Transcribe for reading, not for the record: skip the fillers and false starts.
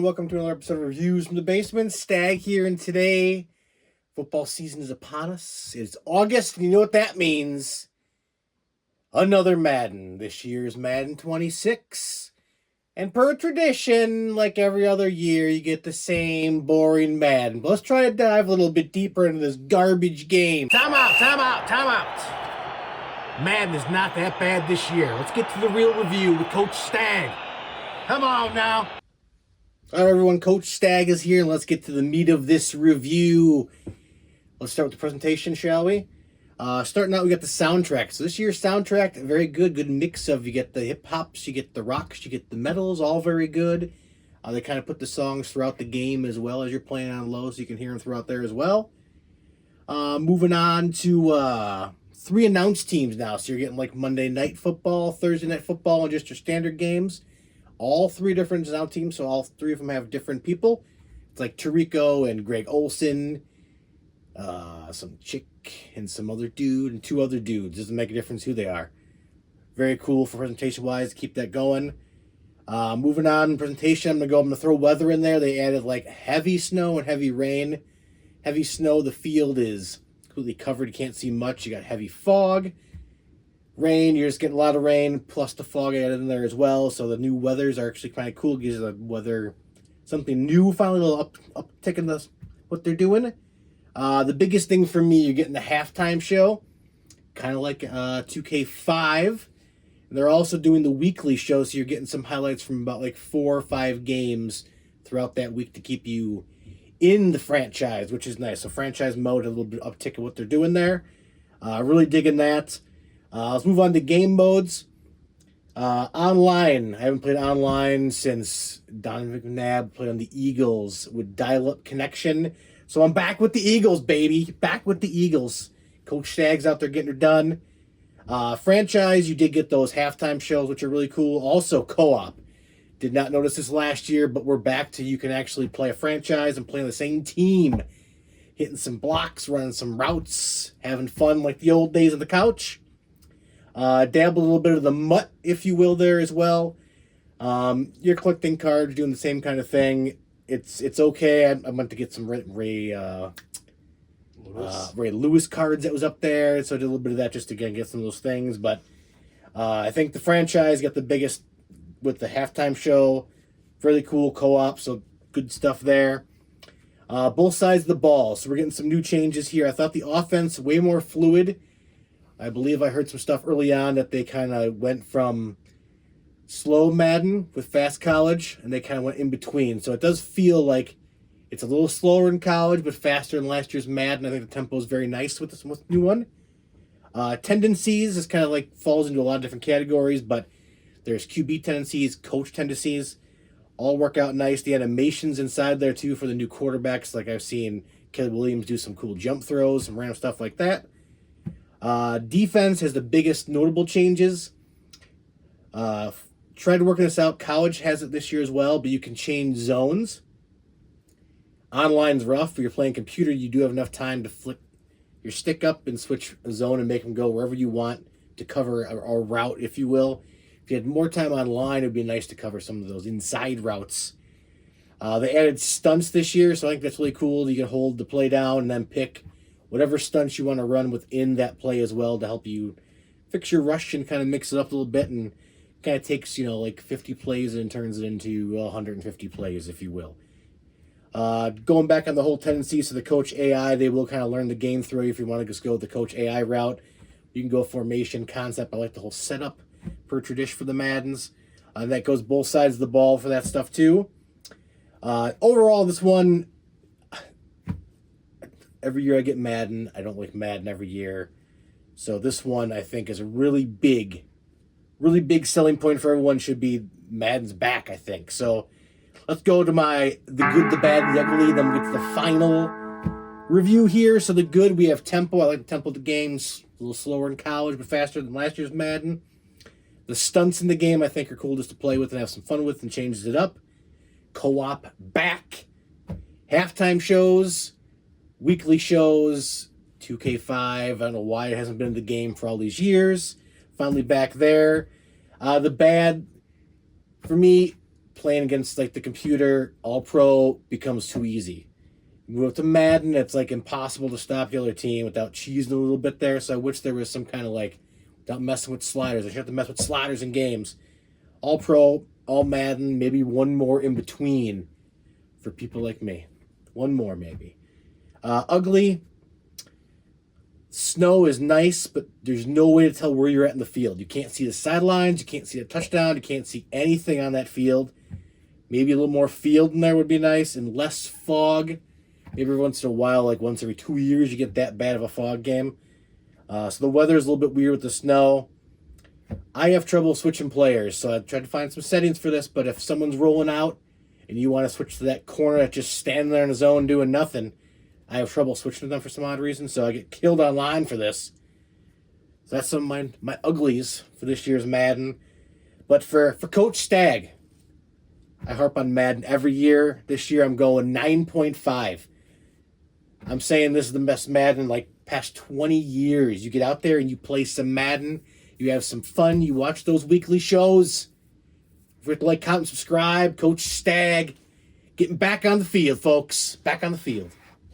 welcome to another episode of Reviews from the Basement. Stag here, and today, football season is upon us. It's August, and you know what that means. Another Madden. This year's Madden 26. And per tradition, like every other year, you get the same boring Madden. But let's try to dive a little bit deeper into this garbage game. Time out. Madden is not that bad this year. Let's get to the real review with Coach Stag. Come on now. All right, everyone, Coach Stag is here, and let's get to the meat of this review. Let's start with the presentation, shall we? Starting out, we got the soundtrack. So this year's soundtrack, very good mix of, you get the hip-hops, you get the rocks, you get the metals, all very good. They kind of put the songs throughout the game as well as you're playing on low, so you can hear them throughout there as well. Moving on to 3 announced teams now. So you're getting like Monday Night Football, Thursday Night Football, and just your standard games. All 3 different announced teams, so all 3 of them have different people. It's like Tirico and Greg Olson, some chick and some other dude and 2 other dudes. Doesn't make a difference who they are. Very cool for presentation-wise. Keep that going. Moving on, presentation, I'm going to throw weather in there. They added like heavy snow and heavy rain. Heavy snow, the field is completely covered. You can't see much. You got heavy fog. Rain, you're just getting a lot of rain, plus the fog added in there as well. So the new weathers are actually kind of cool. Gives the weather something new. Finally, a little uptick in what they're doing. The biggest thing for me, you're getting the halftime show, kind of like 2K5. And they're also doing the weekly show, so you're getting some highlights from about like 4 or 5 games throughout that week to keep you in the franchise, which is nice. So franchise mode, a little bit uptick in what they're doing there. Really digging that. Let's move on to game modes. Online. I haven't played online since Donovan McNabb played on the Eagles with dial-up connection. So I'm back with the Eagles, baby. Back with the Eagles. Coach Stag's out there getting her done. Franchise, you did get those halftime shows, which are really cool. Also, co-op. Did not notice this last year, but we're back to you can actually play a franchise and play on the same team. Hitting some blocks, running some routes, having fun like the old days on the couch. Dabble a little bit of the mutt, if you will, there as well. You're collecting cards, doing the same kind of thing. It's okay. I went to get some Ray Lewis cards that was up there, so I did a little bit of that just to get some of those things. But I think the franchise got the biggest with the halftime show. Really cool co-op, so good stuff there. Both sides of the ball, so we're getting some new changes here. I thought the offense way more fluid. I believe I heard some stuff early on that they kind of went from slow Madden with fast college, and they kind of went in between. So it does feel like it's a little slower in college, but faster than last year's Madden. I think the tempo is very nice with this new one. Tendencies is kind of like falls into a lot of different categories, but there's QB tendencies, coach tendencies, all work out nice. The animations inside there too for the new quarterbacks, like I've seen Caleb Williams do some cool jump throws, some random stuff like that. Defense has the biggest notable changes. Tried working this out. College has it this year as well, but you can change zones. Online's rough. If you're playing computer, you do have enough time to flick your stick up and switch a zone and make them go wherever you want to cover a route, if you will. If you had more time online, it would be nice to cover some of those inside routes. They added stunts this year, so I think that's really cool. You can hold the play down and then pick whatever stunts you want to run within that play as well to help you fix your rush and kind of mix it up a little bit, and kind of takes, like 50 plays and turns it into 150 plays, if you will. Going back on the whole tendency, so the coach AI, they will kind of learn the game through you if you want to just go the coach AI route. You can go formation concept. I like the whole setup per tradition for the Maddens. That goes both sides of the ball for that stuff too. Overall, this one, every year I get Madden. I don't like Madden every year. So this one, I think, is a really big selling point for everyone. Should be Madden's back, I think. So let's go to the good, the bad, and the ugly. Then we get to the final review here. So the good, we have tempo. I like the tempo of the games. A little slower in college, but faster than last year's Madden. The stunts in the game, I think, are cool just to play with and have some fun with, and changes it up. Co-op back. Halftime shows. Weekly shows. 2K5. I don't know why it hasn't been in the game for all these years. Finally back there. The bad, for me, playing against like the computer, all pro becomes too easy. You move up to Madden, it's like impossible to stop the other team without cheesing a little bit there. So I wish there was some kind of like, without messing with sliders. I should have to mess with sliders in games. All pro, all Madden, maybe one more in between for people like me. One more maybe. Ugly. Snow is nice, but there's no way to tell where you're at in the field. You can't see the sidelines. You can't see the touchdown. You can't see anything on that field. Maybe a little more field in there would be nice and less fog. Maybe every once in a while, like once every 2 years, you get that bad of a fog game. So the weather is a little bit weird with the snow. I have trouble switching players, so I tried to find some settings for this, but if someone's rolling out and you want to switch to that corner that's just standing there in his zone doing nothing, I have trouble switching to them for some odd reason, so I get killed online for this. So that's some of my uglies for this year's Madden. But for Coach Stagg, I harp on Madden every year. This year I'm going 9.5. I'm saying this is the best Madden in like past 20 years. You get out there and you play some Madden. You have some fun. You watch those weekly shows. Forget to like, comment, subscribe. Coach Stagg getting back on the field, folks. Back on the field.